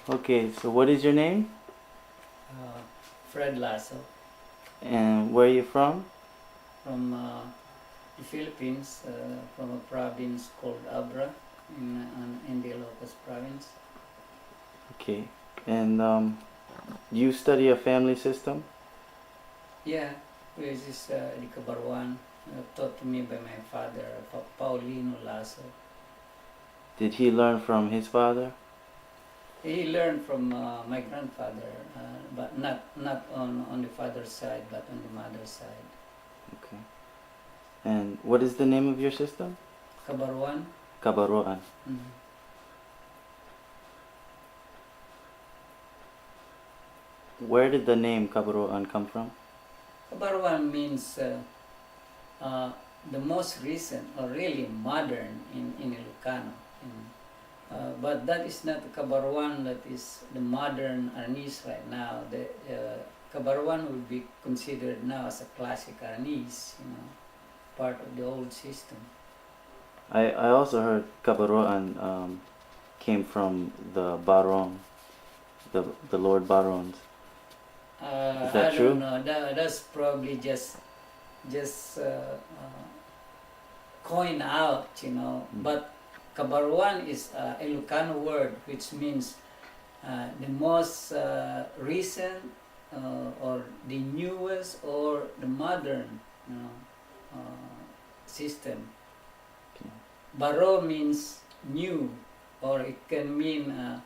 Okay, so what is your name? Fred Lazo And where are you from? from the Philippines, from a province called Abra in the Ilocos province. Okay. And you study a family system? Yeah, which is the Cabarwan, taught to me by my father, Paulino Lazo. Did he learn from his father? He learned from my grandfather, but not on the father's side, but on the mother's side. Okay. And what is the name of your system? Cabarwan. Kabaroan. Mm-hmm. Where did the name Kabaroan come from? Cabarwan means the most recent or really modern in Ilocano. But that is not the Cabarwan that is the modern Arnis right now. The Cabarwan would be considered now as a classic Arnis, part of the old system. I also heard Kabaroan came from the Baron, the Lord Barons. Is that I true? don't know. That's probably just coin out, But Cabarwan is a Ilocano word which means the most recent or the newest or the modern system. Okay. Baro means new, or it can mean a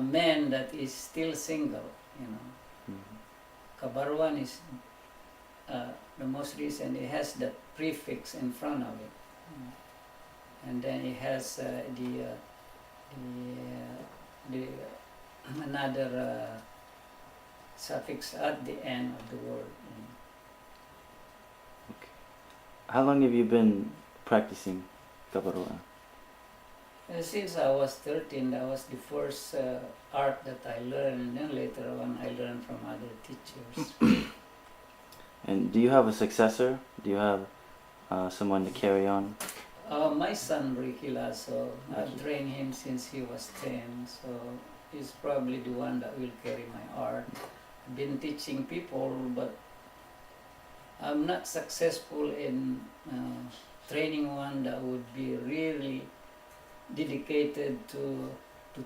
man that is still single. Mm-hmm. Cabarwan is the most recent. It has that prefix in front of it, and then it has the another suffix at the end of the word. Okay. How long have you been practicing Kabaroan? Since I was 13, that was the first art that I learned, and then later on I learned from other teachers. And do you have a successor? Do you have someone to carry on? My son Ricky Lazo, I've trained him since he was 10, so he's probably the one that will carry my art. I've been teaching people, but I'm not successful in training one that would be really dedicated to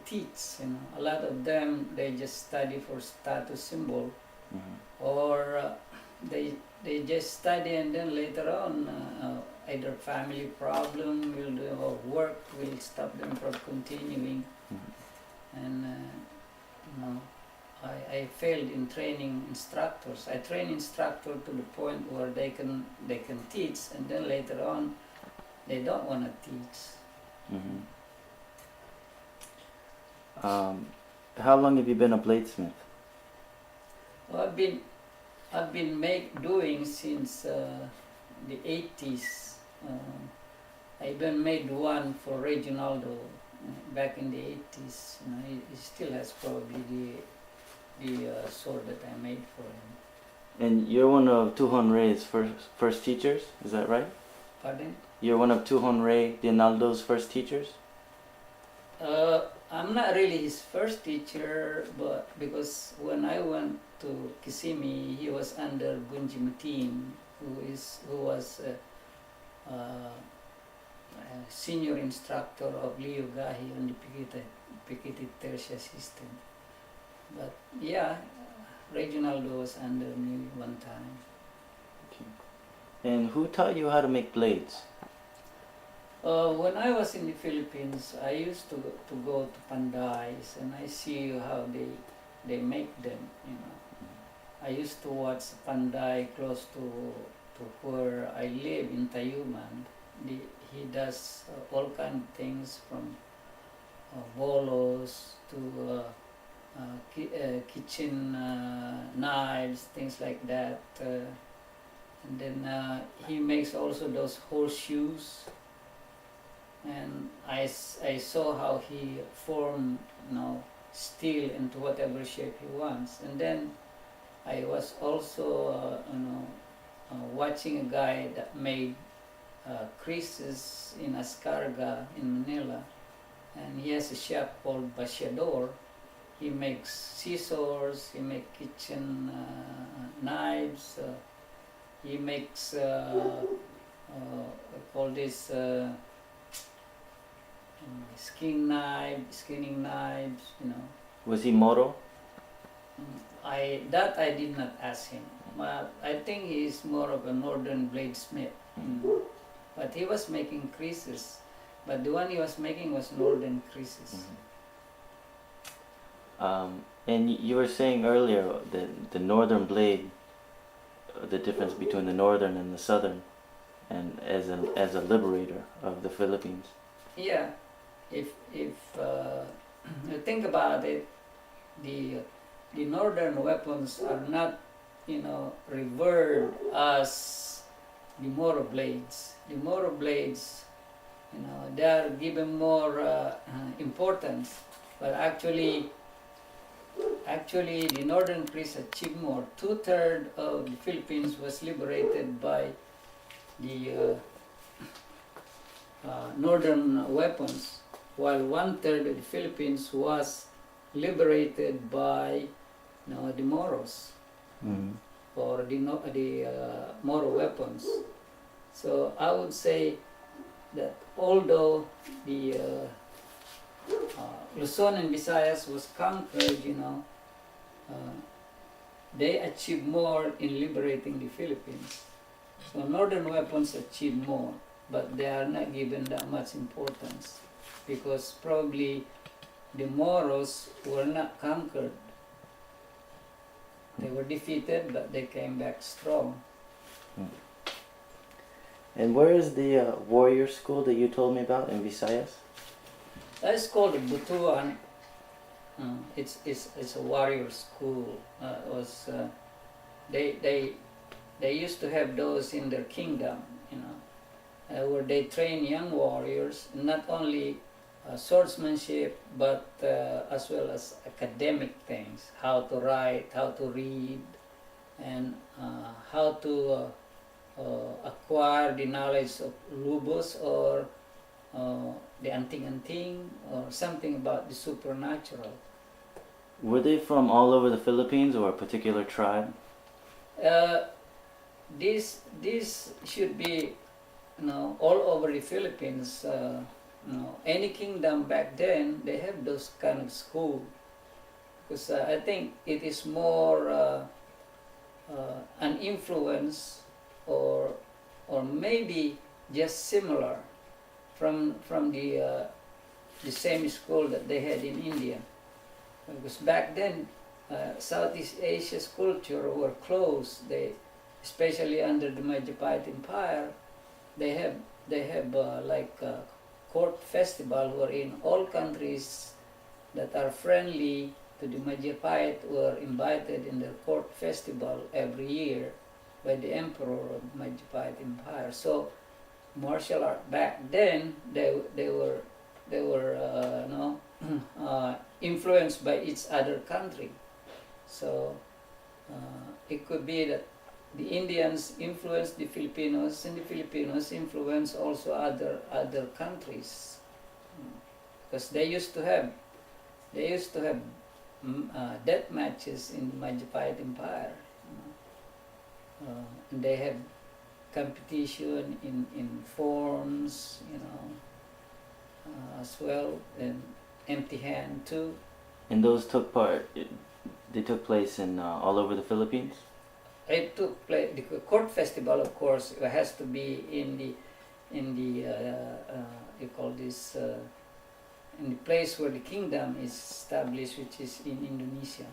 teach. A lot of them, they just study for status symbol, or they just study and then later on either family problem or work will stop them from continuing. And I failed in training instructors. I train instructor to the point where they can teach, and then later on they don't want to teach. How long have you been a bladesmith? Well, I've been doing since the 80s. I even made one for Reginaldo back in the 80s. He still has probably the sword that I made for him. And you're one of Tuhon Ray's first teachers, is that right? Pardon? You're one of Tuhon Ray Dinaldo's first teachers? I'm not really his first teacher, but because when I went to Kissimmee, he was under Bunji Mutin, who was a senior instructor of Leo Gahi on the Pikiti Tertia system. But yeah, Reginaldo was under me one time. Okay. And who taught you how to make blades? When I was in the Philippines, I used to go to Pandays and I see how they make them. I used to watch Panday close to where I live in Tayuman. He does all kind of things from bolos to kitchen knives, things like that. And then he makes also those horseshoes. And I saw how he formed steel into whatever shape he wants. And then I was also watching a guy that made creases in Ascarga in Manila, and he has a shop called Basiador, He makes scissors, he makes kitchen knives, he makes call this skinning knives, you know. Was he Moro? I did not ask him. I think he is more of a northern bladesmith. But he was making creases. But the one he was making was northern creases. And you were saying earlier that the northern blade, the difference between the northern and the southern, and as a liberator of the Philippines. Yeah, if you think about it, the northern weapons are not, you know, revered as the Moro blades. The Moro blades, you know, they are given more importance, but actually the northern priests achieved more. 2/3 of the Philippines was liberated by the northern weapons, while 1/3 of the Philippines was liberated by, you know, the Moros or the Moro weapons. So I would say that although the Luzon and Visayas was conquered, you know, they achieved more in liberating the Philippines. So northern weapons achieved more, but they are not given that much importance because probably the Moros were not conquered. They were defeated, but they came back strong. And where is the warrior school that you told me about in Visayas? That's called Butuan. It's a warrior school. They used to have those in their kingdom, you know, where they train young warriors, not only swordsmanship, but as well as academic things, how to write, how to read, and how to acquire the knowledge of lubos or the anting-anting or something about the supernatural. Were they from all over the Philippines or a particular tribe? This should be, you know, all over the Philippines. You know, any kingdom back then they have those kind of school, because I think it is more an influence or maybe just similar from the same school that they had in India, because back then Southeast Asia's culture were close. They, especially under the Majapahit Empire, they have like a court festival wherein all countries that are friendly to the Majapahit were invited in their court festival every year by the emperor of the Majapahit Empire. So martial art back then they were influenced by each other country. So it could be that the Indians influenced the Filipinos, and the Filipinos influenced also other countries, because they used to have death matches in the Majapahit Empire. And they have competition in forms, you know, as well, and empty hand too. And those they took place in all over the Philippines? It took place. The court festival, of course, has to be in the you call this in the place where the kingdom is established, which is in Indonesia.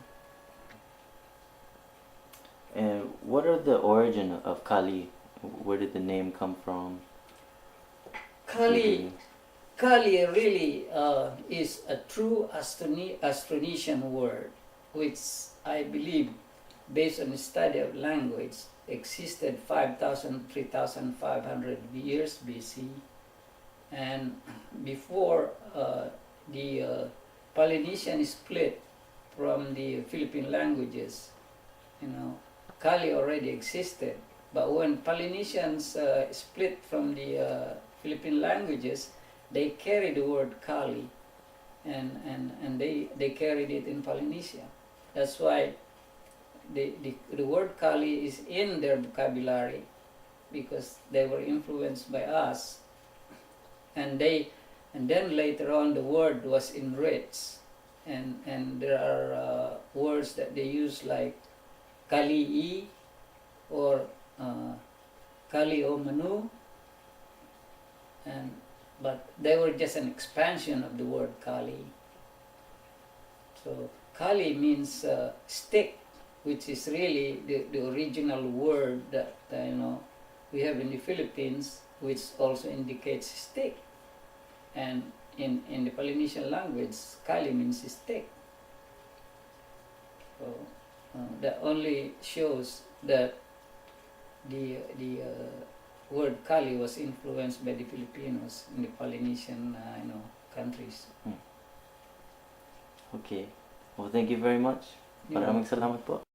And what are the origin of Kali? Where did the name come from? Kali really is a true Austronesian word, which I believe, based on the study of language, existed 3,500 years BC. And before the Polynesian split from the Philippine languages, you know, Kali already existed. But when Polynesians split from the Philippine languages, they carry the word Kali. and they carried it in Polynesia. That's why the word Kali is in their vocabulary, because they were influenced by us, and then later on the word was enriched, and there are words that they use like Kali'i or Kali o Manu, but they were just an expansion of the word Kali. So Kali means stick, which is really the original word that we have in the Philippines, which also indicates stick. And in the Polynesian language, Kali means stick. So that only shows that the word Kali was influenced by the Filipinos in the Polynesian countries. Okay. Well, thank you very much. Maraming salamat po.